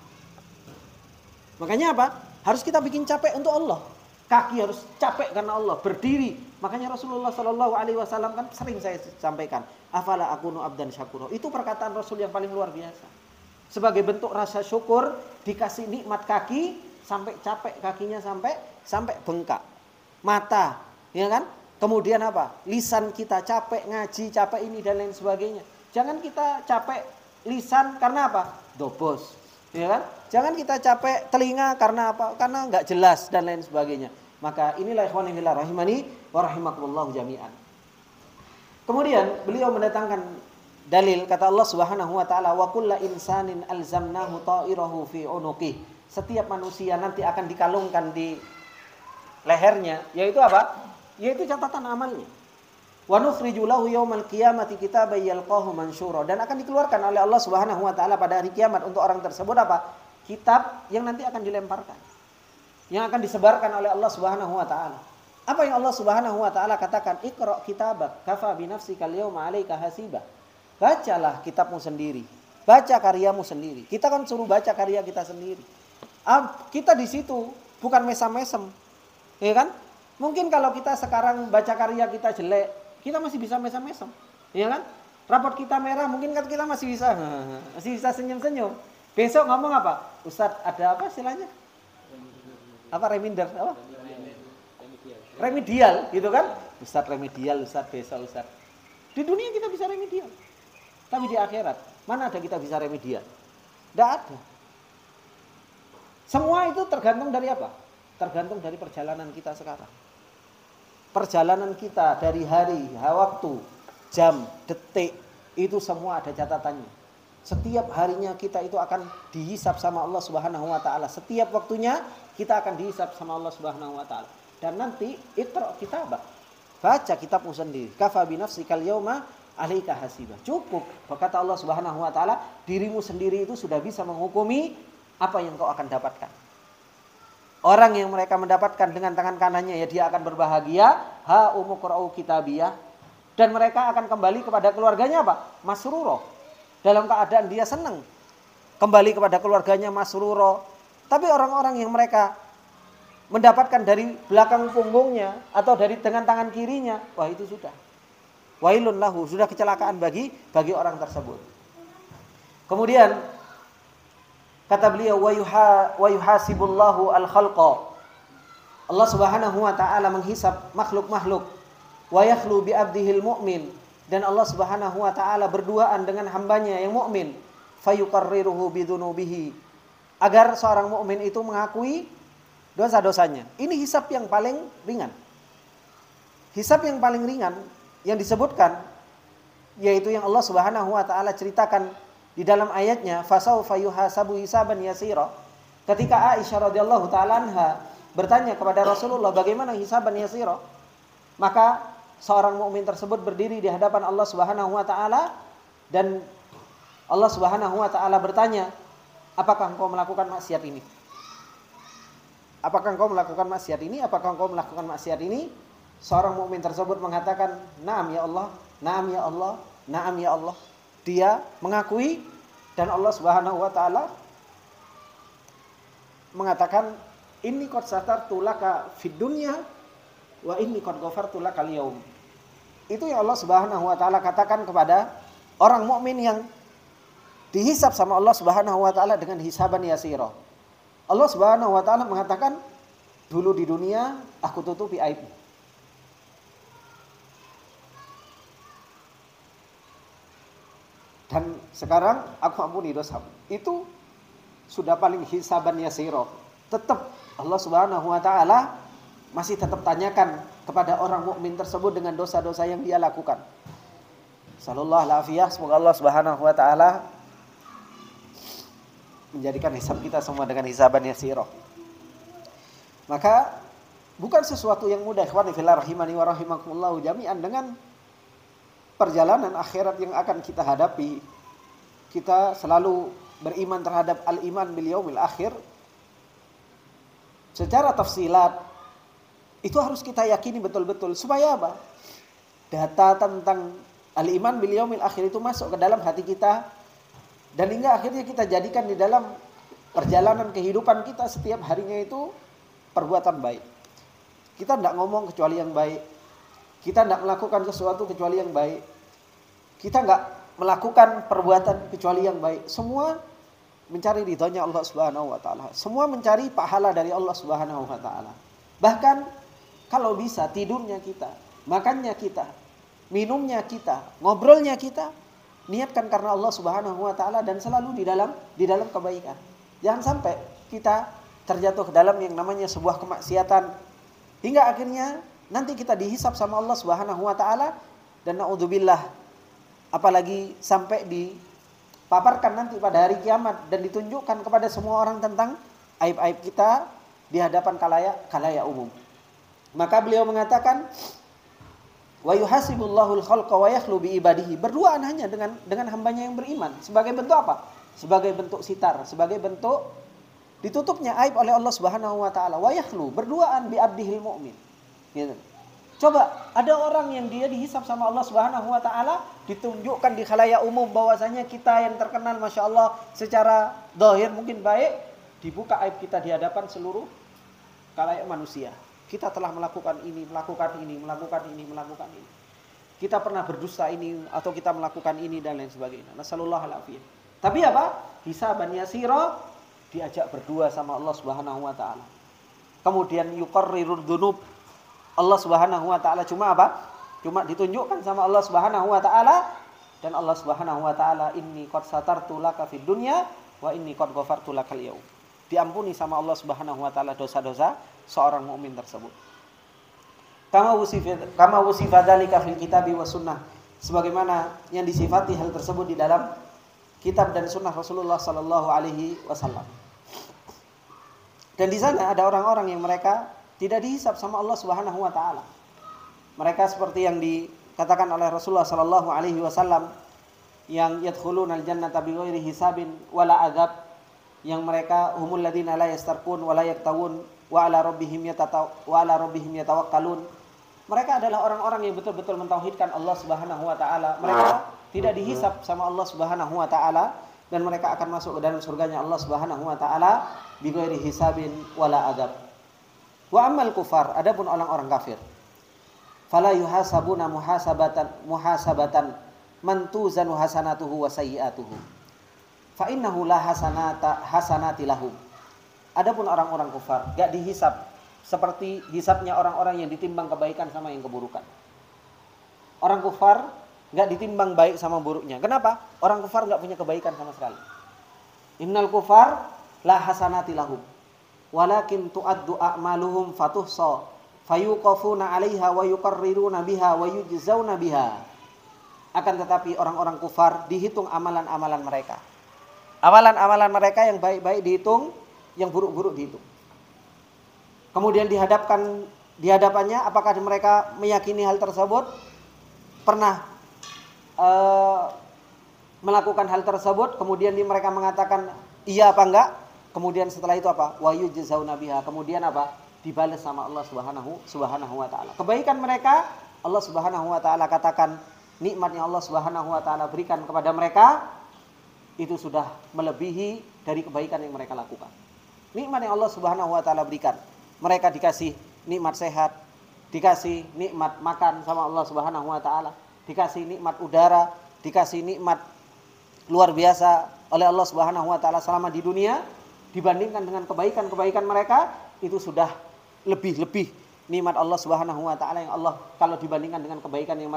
Makanya apa? Harus kita bikin capek untuk Allah. Kaki harus capek karena Allah, berdiri. Makanya Rasulullah Shallallahu alaihi wasallam kan sering saya sampaikan, afala akunu abdan syakuro. Itu perkataan Rasul yang paling luar biasa. Sebagai bentuk rasa syukur dikasih nikmat kaki sampai capek kakinya sampai bengkak. Mata, ya kan? Kemudian apa? Lisan kita capek ngaji, capek ini dan lain sebagainya. Jangan kita capek lisan karena apa? Dobos, ya kan? Jangan kita capek telinga karena apa? Karena nggak jelas dan lain sebagainya. Maka inilah ikhwan fillah rahimani wa rahimakumullah jami'an. Kemudian beliau mendatangkan dalil, kata Allah Subhanahu wa taala, wa kullu insanin alzamnahu ta'irahu fi unuqih. Setiap manusia nanti akan dikalungkan di lehernya, yaitu apa? Yaitu catatan amalnya. Wa nukhriju lahu yaumal qiyamati kitaban yalqahu mansyura, dan akan dikeluarkan oleh Allah Subhanahu wa taala pada hari kiamat untuk orang tersebut apa? Kitab yang nanti akan dilemparkan, yang akan disebarkan oleh Allah Subhanahu wa taala. Apa yang Allah Subhanahu wa taala katakan? Iqra kitabak kafa bi nafsika al-yawma 'alaika hasiba. Bacalah kitabmu sendiri, baca karyamu sendiri. Kita kan suruh baca karya kita sendiri. Kita di situ bukan mesam-mesem, ya kan? Mungkin kalau kita sekarang baca karya kita jelek, kita masih bisa mesam-mesem, ya kan? Raport kita merah, mungkin kan kita masih bisa senyum-senyum. Besok ngomong apa? Ustadz, ada apa istilahnya? Apa reminder? Apa? Remedial, gitu kan? Ustadz remedial, Ustadz besok Ustadz. Di dunia kita bisa remedial, tapi di akhirat mana ada kita bisa remedial? Tidak ada. Semua itu tergantung dari apa? Tergantung dari perjalanan kita sekarang. Perjalanan kita dari hari, waktu, jam, detik, itu semua ada catatannya. Setiap harinya kita itu akan dihisab sama Allah Subhanahu wa taala. Setiap waktunya kita akan dihisab sama Allah Subhanahu wa taala. Dan nanti iqra kitabak. Baca kitabmu sendiri. Kafa bi nafsikal yauma 'alaika hasibah. Cukup, kata Allah Subhanahu wa taala, dirimu sendiri itu sudah bisa menghukumi apa yang kau akan dapatkan. Orang yang mereka mendapatkan dengan tangan kanannya, ya dia akan berbahagia, ha umuqra'u kitabiyah, dan mereka akan kembali kepada keluarganya apa? Masruro. Dalam keadaan dia senang. Kembali kepada keluarganya masruro. Tapi orang-orang yang mereka mendapatkan dari belakang punggungnya atau dari dengan tangan kirinya, wah itu sudah wailun lahu, sudah kecelakaan bagi orang tersebut. Kemudian kata beliau, wa yuhasibullahu al-khalqa. Allah Subhanahu wa taala menghisab makhluk-makhluk. Wa yakhlu bi abdihil mu'min, dan Allah Subhanahu wa taala berduaan dengan hambanya yang mukmin. Fayuqarriruhu bidzunubihi, agar seorang mukmin itu mengakui dosa-dosanya. Ini hisab yang paling ringan. Hisab yang paling ringan yang disebutkan, yaitu yang Allah Subhanahu wa taala ceritakan di dalam ayatnya, fasaufa yuhasabu hisaban yasira. Ketika Aisyah radhiyallahu taala anha bertanya kepada Rasulullah, bagaimana hisaban yasira? Maka seorang mukmin tersebut berdiri di hadapan Allah Subhanahu wa taala, dan Allah Subhanahu wa taala bertanya, apakah engkau melakukan maksiat ini? Apakah engkau melakukan maksiat ini? Apakah engkau melakukan maksiat ini? Seorang mukmin tersebut mengatakan, "Na'am ya Allah, na'am ya Allah, na'am ya Allah." Dia mengakui, dan Allah Subhanahu wa taala mengatakan, "Inni qad satartu laka fid dunya wa inni qad ghafartu lakal yaum." Itu yang Allah Subhanahu wa taala katakan kepada orang mukmin yang dihisab sama Allah Subhanahu wa taala dengan hisaban yasira. Allah Subhanahu wa taala mengatakan, dulu di dunia aku tutupi aibmu. Dan sekarang aku ampuni dosamu. Itu sudah paling hisaban yasira. Tetap Allah Subhanahu wa taala masih tetap tanyakan kepada orang mukmin tersebut dengan dosa-dosa yang dia lakukan. Sallallahu alaihi wasallam, semoga Allah Subhanahu wa taala menjadikan hisab kita semua dengan hisaban yasira. Maka bukan sesuatu yang mudah, ikhwani fillah rahimani wa rahimakumullah jami'an, dengan perjalanan akhirat yang akan kita hadapi. Kita selalu beriman terhadap al-iman bil yaumil akhir. Secara tafsilat itu harus kita yakini betul-betul, supaya apa? Data tentang al-iman bil yaumil akhir itu masuk ke dalam hati kita, dan hingga akhirnya kita jadikan di dalam perjalanan kehidupan kita setiap harinya itu perbuatan baik. Kita tidak ngomong kecuali yang baik. Kita tidak melakukan sesuatu kecuali yang baik. Kita tidak melakukan perbuatan kecuali yang baik. Semua mencari ridhonya Allah Subhanahu wa taala. Semua mencari pahala dari Allah Subhanahu wa taala. Bahkan kalau bisa tidurnya kita, makannya kita, minumnya kita, ngobrolnya kita, niatkan karena Allah Subhanahu wa taala dan selalu di dalam kebaikan. Jangan sampai kita terjatuh ke dalam yang namanya sebuah kemaksiatan hingga akhirnya nanti kita dihisab sama Allah Subhanahu wa taala, dan naudzubillah apalagi sampai dipaparkan nanti pada hari kiamat dan ditunjukkan kepada semua orang tentang aib-aib kita di hadapan khalayak umum. Maka beliau mengatakan, wa yuhasibullahu al-khalqa wa yakhlu bi ibadihi. Berduaan hanya dengan hambanya yang beriman. Sebagai bentuk apa? Sebagai bentuk sitar, sebagai bentuk ditutupnya aib oleh Allah Subhanahu wa taala. Wa yakhlu, berduaan bi abdihil mu'min. Gitu. Coba ada orang yang dia dihisab sama Allah Subhanahu wa taala, ditunjukkan di khalayak umum bahwasanya kita yang terkenal Masya Allah secara zahir mungkin baik, dibuka aib kita di hadapan seluruh khalayak manusia. Kita telah melakukan ini, melakukan ini, melakukan ini, melakukan ini. Kita pernah berdusta ini atau kita melakukan ini dan lain sebagainya. Nasallallahu alaihi. Tapi apa? Hisaban yasira, diajak berdua sama Allah Subhanahu wa taala. Kemudian yuqarrirud dzunub. Allah Subhanahu wa taala cuma apa? Cuma ditunjukkan sama Allah Subhanahu wa taala, dan Allah Subhanahu wa taala, inni qad satartu laka fid dunya wa inni qad ghafartu lakal yaum. Diampuni sama Allah Subhanahu wa taala dosa-dosa seorang mukmin tersebut. Kama wusifa dzalika fil kitabi was sunnah. Sebagaimana yang disifati hal tersebut di dalam kitab dan sunnah Rasulullah sallallahu alaihi wasallam. Dan di sana ada orang-orang yang mereka tidak dihisab sama Allah Subhanahu wa taala. Mereka seperti yang dikatakan oleh Rasulullah sallallahu alaihi wasallam, yang yadkhulunal jannata bighairi hisabin wala adzab, yang mereka humul ladzina la yastarqun wala yaktawun wa ala rabbihim yatawakkalun. Mereka adalah orang-orang yang betul-betul mentauhidkan Allah Subhanahu wa taala. Mereka tidak dihisab sama Allah Subhanahu wa taala dan mereka akan masuk ke dalam surganya Allah Subhanahu wa taala bighairi hisabin wala adzab. Wa ammal kufar, adapun orang-orang kafir, fala yuhasabuna muhasabatan man tuzanu hasanatuhu wa sayyi'atuhu fa innahu la hasanati lahum. Adapun orang-orang kufar enggak dihisab seperti hisabnya orang-orang yang ditimbang kebaikan sama yang keburukan. Orang kufar enggak ditimbang baik sama buruknya. Kenapa? Orang kufar enggak punya kebaikan sama sekali. Innal kufar la hasanati lahum walakin tu'addu a'maluhum fatuhsa fayuqafuna 'alaiha wa yuqarriruna biha wa yujzauna biha. Akan tetapi orang-orang kufar dihitung amalan-amalan mereka. Amalan-amalan mereka yang baik-baik dihitung, yang buruk-buruk dihitung. Kemudian di hadapannya apakah mereka meyakini hal tersebut? Pernah melakukan hal tersebut, kemudian mereka mengatakan iya apa enggak? Kemudian setelah itu apa? Wa yujzauna biha. Kemudian apa? Dibalas sama Allah Subhanahu wa taala. Kebaikan mereka Allah Subhanahu wa taala katakan nikmat yang Allah Subhanahu wa taala berikan kepada mereka itu sudah melebihi dari kebaikan yang mereka lakukan. Nikmat yang Allah Subhanahu wa taala berikan, mereka dikasih nikmat sehat, dikasih nikmat makan sama Allah Subhanahu wa taala, dikasih nikmat udara, dikasih nikmat luar biasa oleh Allah Subhanahu wa taala selama di dunia, dibandingkan dengan kebaikan-kebaikan mereka itu sudah lebih nikmat Allah Subhanahu wa taala yang Allah kalau dibandingkan dengan kebaikan yang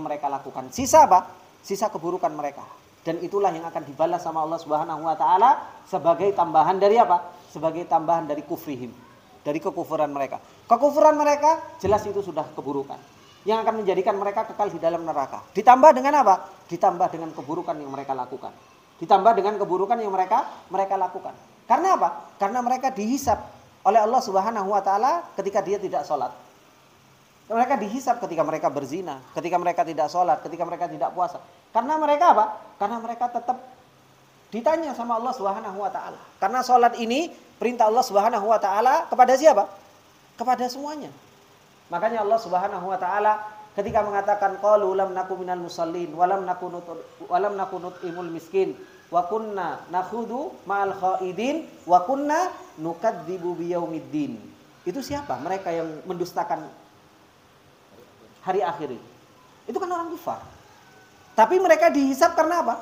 mereka lakukan. Sisa apa? Sisa keburukan mereka. Dan itulah yang akan dibalas sama Allah Subhanahu wa taala sebagai tambahan dari apa? Sebagai tambahan dari kufrihim, dari kekufuran mereka. Kekufuran mereka jelas itu sudah keburukan yang akan menjadikan mereka kekal di dalam neraka. Ditambah dengan apa? Ditambah dengan keburukan yang mereka lakukan. Ditambah dengan keburukan yang mereka lakukan. Karena apa? Karena mereka dihisab oleh Allah Subhanahu wa taala ketika dia tidak sholat. Mereka dihisab ketika mereka berzina, ketika mereka tidak sholat, ketika mereka tidak puasa. Karena mereka apa? Karena mereka tetap ditanya sama Allah Subhanahu wa taala. Karena sholat ini perintah Allah Subhanahu wa taala kepada siapa? Kepada semuanya. Makanya Allah Subhanahu wa taala ketika mengatakan qalu lam naku minal musallin wa lam naku nut'imul miskin wa kunna nakhudu ma'al khaidin wa kunna nukadzibu biyaumiddin. Itu siapa? Mereka yang mendustakan hari akhir ini. Itu kan orang kufar. Tapi mereka dihisab karena apa?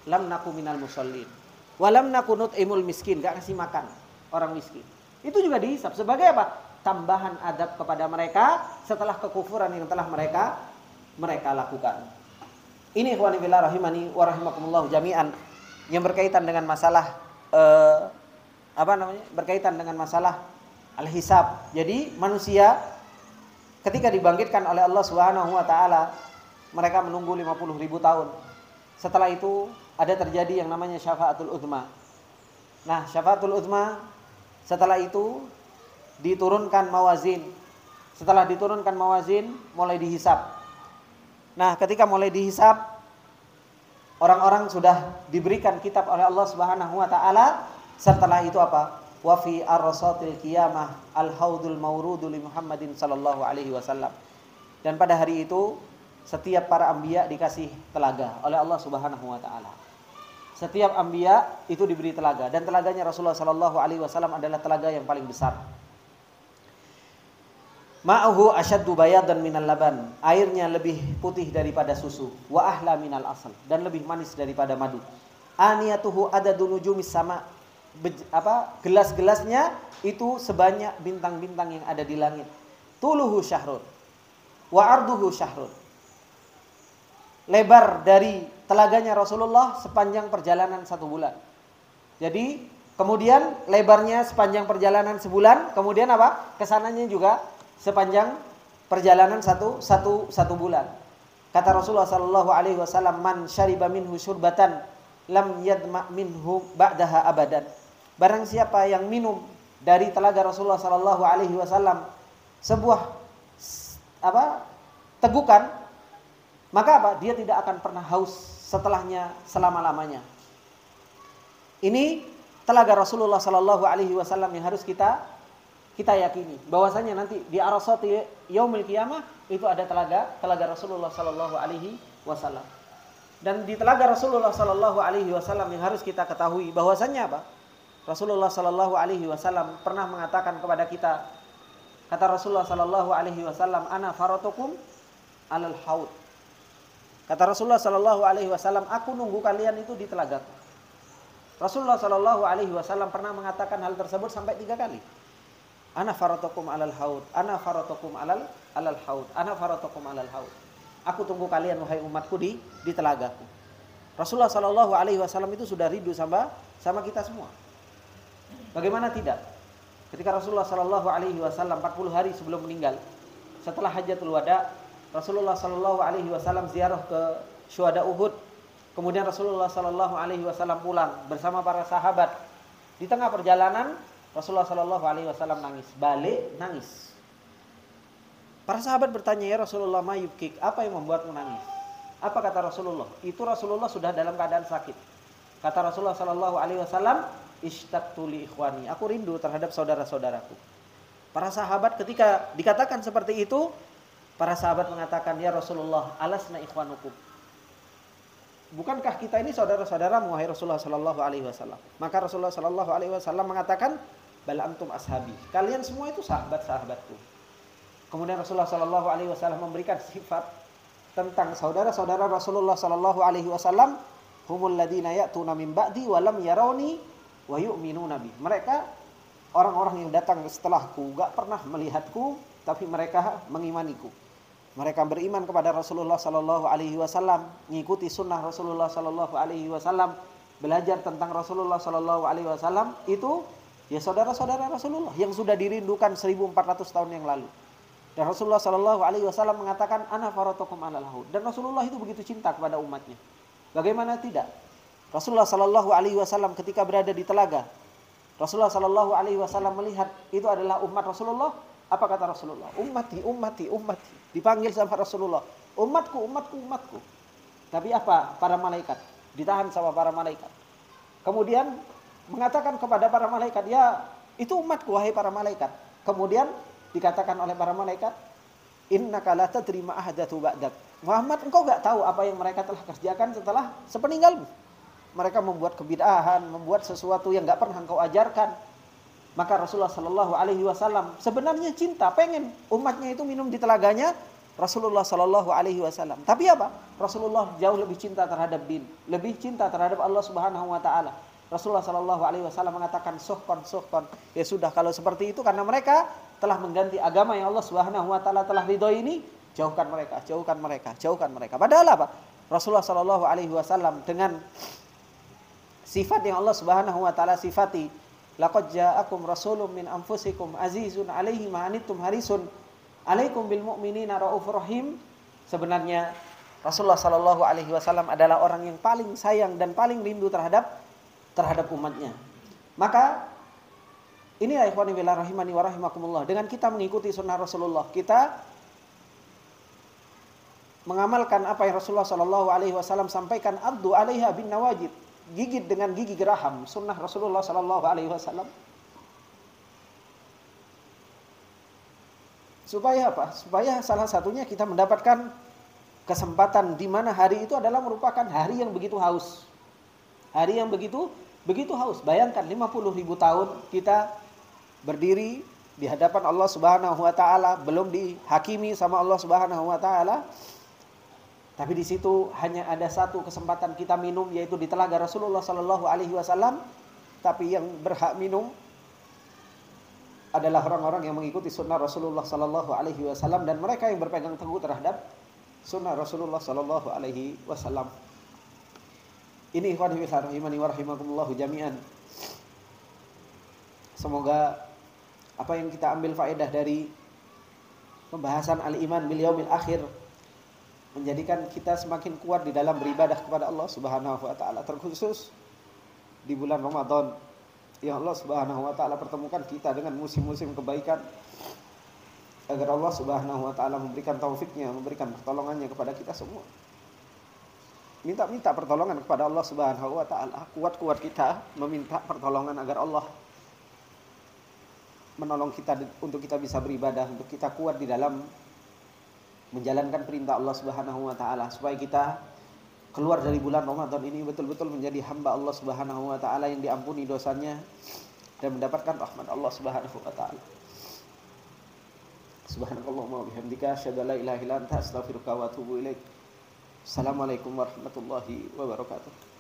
Lam naku minal musallin wa lam naku nut'imul miskin, enggak kasih makan orang miskin. Itu juga dihisab sebagai apa? Tambahan adab kepada mereka setelah kekufuran yang telah mereka lakukan. Ini ikhwani fillah rahimani wa rahimakumullah jami'an yang berkaitan dengan masalah berkaitan dengan masalah al-hisab. Jadi manusia ketika dibangkitkan oleh Allah Subhanahu wa taala, mereka menunggu 50.000 tahun. Setelah itu ada terjadi yang namanya syafaatul uzma. Nah, syafaatul uzma setelah itu diturunkan mawazin. Setelah diturunkan mawazin, mulai dihisab. Nah, ketika mulai dihisab, orang-orang sudah diberikan kitab oleh Allah Subhanahu wa taala. Setelah itu apa? Wa fi arsatil qiyamah al-haudul mawrudu li Muhammadin sallallahu alaihi wasallam. Dan pada hari itu setiap para anbiya dikasih telaga oleh Allah Subhanahu wa taala. Setiap anbiya itu diberi telaga dan telaganya Rasulullah sallallahu alaihi wasallam adalah telaga yang paling besar. Ma'uhu asyaddu bayadan minal laban. Airnya lebih putih daripada susu. Wa ahla minal asal. Dan lebih manis daripada madu. Aniyatuhu adadu nujumis sama. Gelas-gelasnya itu sebanyak bintang-bintang yang ada di langit. Tuluhu syahrun. Wa arduhu syahrun. Lebar dari telaganya Rasulullah sepanjang perjalanan 1 bulan. Jadi kemudian lebarnya sepanjang perjalanan sebulan. Kemudian apa? Kesananya juga sepanjang perjalanan satu bulan. Kata Rasulullah sallallahu alaihi wasallam, "Man syariba minhu syurbatan lam yadma minhu ba'daha abadan. Barang siapa yang minum dari telaga Rasulullah sallallahu alaihi wasallam sebuah tegukan, maka dia tidak akan pernah haus setelahnya selama-lamanya. Ini telaga Rasulullah sallallahu alaihi wasallam yang harus kita yakini bahwasanya nanti di arasati yaumil qiyamah itu ada telaga Rasulullah sallallahu alaihi wasallam. Dan di telaga Rasulullah sallallahu alaihi wasallam yang harus kita ketahui bahwasanya Rasulullah sallallahu alaihi wasallam pernah mengatakan kepada kita, kata Rasulullah sallallahu alaihi wasallam, ana faratukum alal haud. Kata Rasulullah sallallahu alaihi wasallam, aku nunggu kalian itu di telagaku. Rasulullah sallallahu alaihi wasallam pernah mengatakan hal tersebut sampai 3 kali. Ana faratukum alal haud, ana faratukum alal haud, ana faratukum alal haud. Aku tunggu kalian wahai umatku di telagaku. Rasulullah sallallahu alaihi wasallam itu sudah rindu sama kita semua. Bagaimana tidak? Ketika Rasulullah sallallahu alaihi wasallam 40 hari sebelum meninggal, setelah Hajjatul Wada, Rasulullah sallallahu alaihi wasallam ziarah ke syuhada Uhud. Kemudian Rasulullah sallallahu alaihi wasallam pulang bersama para sahabat. Di tengah perjalanan Rasulullah sallallahu alaihi wasallam nangis. Para sahabat bertanya, "Ya Rasulullah, ma yubkik? Apa yang membuatmu nangis?" Apa kata Rasulullah? Itu Rasulullah sudah dalam keadaan sakit. Kata Rasulullah sallallahu alaihi wasallam, "Ishtaqtu li ikhwani." Aku rindu terhadap saudara-saudaraku. Para sahabat ketika dikatakan seperti itu, para sahabat mengatakan, "Ya Rasulullah, alasna ikhwanukum." Bukankah kita ini saudara-saudaramu wahai Rasulullah sallallahu alaihi wasallam? Maka Rasulullah sallallahu alaihi wasallam mengatakan, "Bal antum ashabi." Kalian semua itu sahabat-sahabatku. Kemudian Rasulullah sallallahu alaihi wasallam memberikan sifat tentang saudara-saudara Rasulullah sallallahu alaihi wasallam, humul ladina ya'tuna min ba'di wa lam yarawni wa yu'minuna bi. Mereka orang-orang yang datang setelahku, enggak pernah melihatku, tapi mereka mengimaniku. Mereka beriman kepada Rasulullah sallallahu alaihi wasallam, mengikuti sunnah Rasulullah sallallahu alaihi wasallam, belajar tentang Rasulullah sallallahu alaihi wasallam. Itu ya saudara-saudara Rasulullah yang sudah dirindukan 1400 tahun yang lalu. Dan Rasulullah sallallahu alaihi wasallam mengatakan, ana faratukum alal haud. Dan Rasulullah itu begitu cinta kepada umatnya. Bagaimana tidak? Rasulullah sallallahu alaihi wasallam ketika berada di telaga, Rasulullah sallallahu alaihi wasallam melihat itu adalah umat Rasulullah. Apa kata Rasulullah? Ummati, ummati, ummati. Dipanggil sama Rasulullah. Umatku, umatku, umatku. Tapi apa? Para malaikat. Ditahan sama para malaikat. Kemudian mengatakan kepada para malaikat, ya itu umatku wahai para malaikat. Kemudian dikatakan oleh para malaikat, innaka la tadri ma ahdatsu ba'dak. Muhammad, engkau enggak tahu apa yang mereka telah kerjakan setelah sepeninggalmu. Mereka membuat kebid'ahan, membuat sesuatu yang enggak pernah engkau ajarkan. Maka Rasulullah sallallahu alaihi wasallam sebenarnya cinta, pengen umatnya itu minum di telaganya Rasulullah sallallahu alaihi wasallam. Tapi apa? Rasulullah jauh lebih cinta terhadap din, lebih cinta terhadap Allah Subhanahu wa taala. Rasulullah sallallahu alaihi wasallam mengatakan suhqan. Ya sudah, kalau seperti itu karena mereka telah mengganti agama yang Allah Subhanahu wa taala telah ridhoi ini, jauhkan mereka. Padahal apa? Rasulullah sallallahu alaihi wasallam dengan sifat yang Allah Subhanahu wa taala sifati, laqad ja'akum rasulun min anfusikum azizun 'alaihi ma anittum harisun 'alaikum bil mu'minina raufur rahim. Sebenarnya Rasulullah sallallahu alaihi wasallam adalah orang yang paling sayang dan paling rindu terhadap umatnya. Maka inilah ikhwani fillah rahimani wa rahimakumullah, dengan kita mengikuti sunnah Rasulullah, kita mengamalkan apa yang Rasulullah sallallahu alaihi wasallam sampaikan, addu 'alaiha bin nawajid. Gigit dengan gigi geraham sunnah Rasulullah sallallahu alaihi wasallam. Supaya apa? Supaya salah satunya kita mendapatkan kesempatan di mana hari itu adalah merupakan hari yang begitu haus. Hari yang begitu haus. Bayangkan 50.000 tahun kita berdiri di hadapan Allah Subhanahu wa taala, belum dihakimi sama Allah Subhanahu wa taala. Tapi di situ hanya ada satu kesempatan kita minum, yaitu di telaga Rasulullah sallallahu alaihi wasallam. Tapi yang berhak minum adalah orang-orang yang mengikuti sunnah Rasulullah sallallahu alaihi wasallam dan mereka yang berpegang teguh terhadap sunnah Rasulullah sallallahu alaihi wasallam. Ini ikhwan fillah rahimani wa rahimakumullah jami'an. Semoga apa yang kita ambil faedah dari pembahasan al-iman bil yaumil akhir menjadikan kita semakin kuat di dalam beribadah kepada Allah Subhanahu wa taala, terkhusus di bulan Ramadan. Ya Allah Subhanahu wa taala pertemukan kita dengan musim-musim kebaikan, agar Allah Subhanahu wa taala memberikan taufiknya, memberikan pertolongannya kepada kita semua. Minta pertolongan kepada Allah Subhanahu wa taala. Kuat-kuat kita meminta pertolongan agar Allah menolong kita untuk kita bisa beribadah, untuk kita kuat di dalam menjalankan perintah Allah Subhanahu wa taala, supaya kita keluar dari bulan Ramadan ini betul-betul menjadi hamba Allah Subhanahu wa taala yang diampuni dosanya dan mendapatkan rahmat Allah Subhanahu wa taala. Subhanakallahumma wa bihamdika asyhadu an la ilaha illa anta astaghfiruka wa atubu ilaik. Assalamualaikum warahmatullahi wabarakatuh.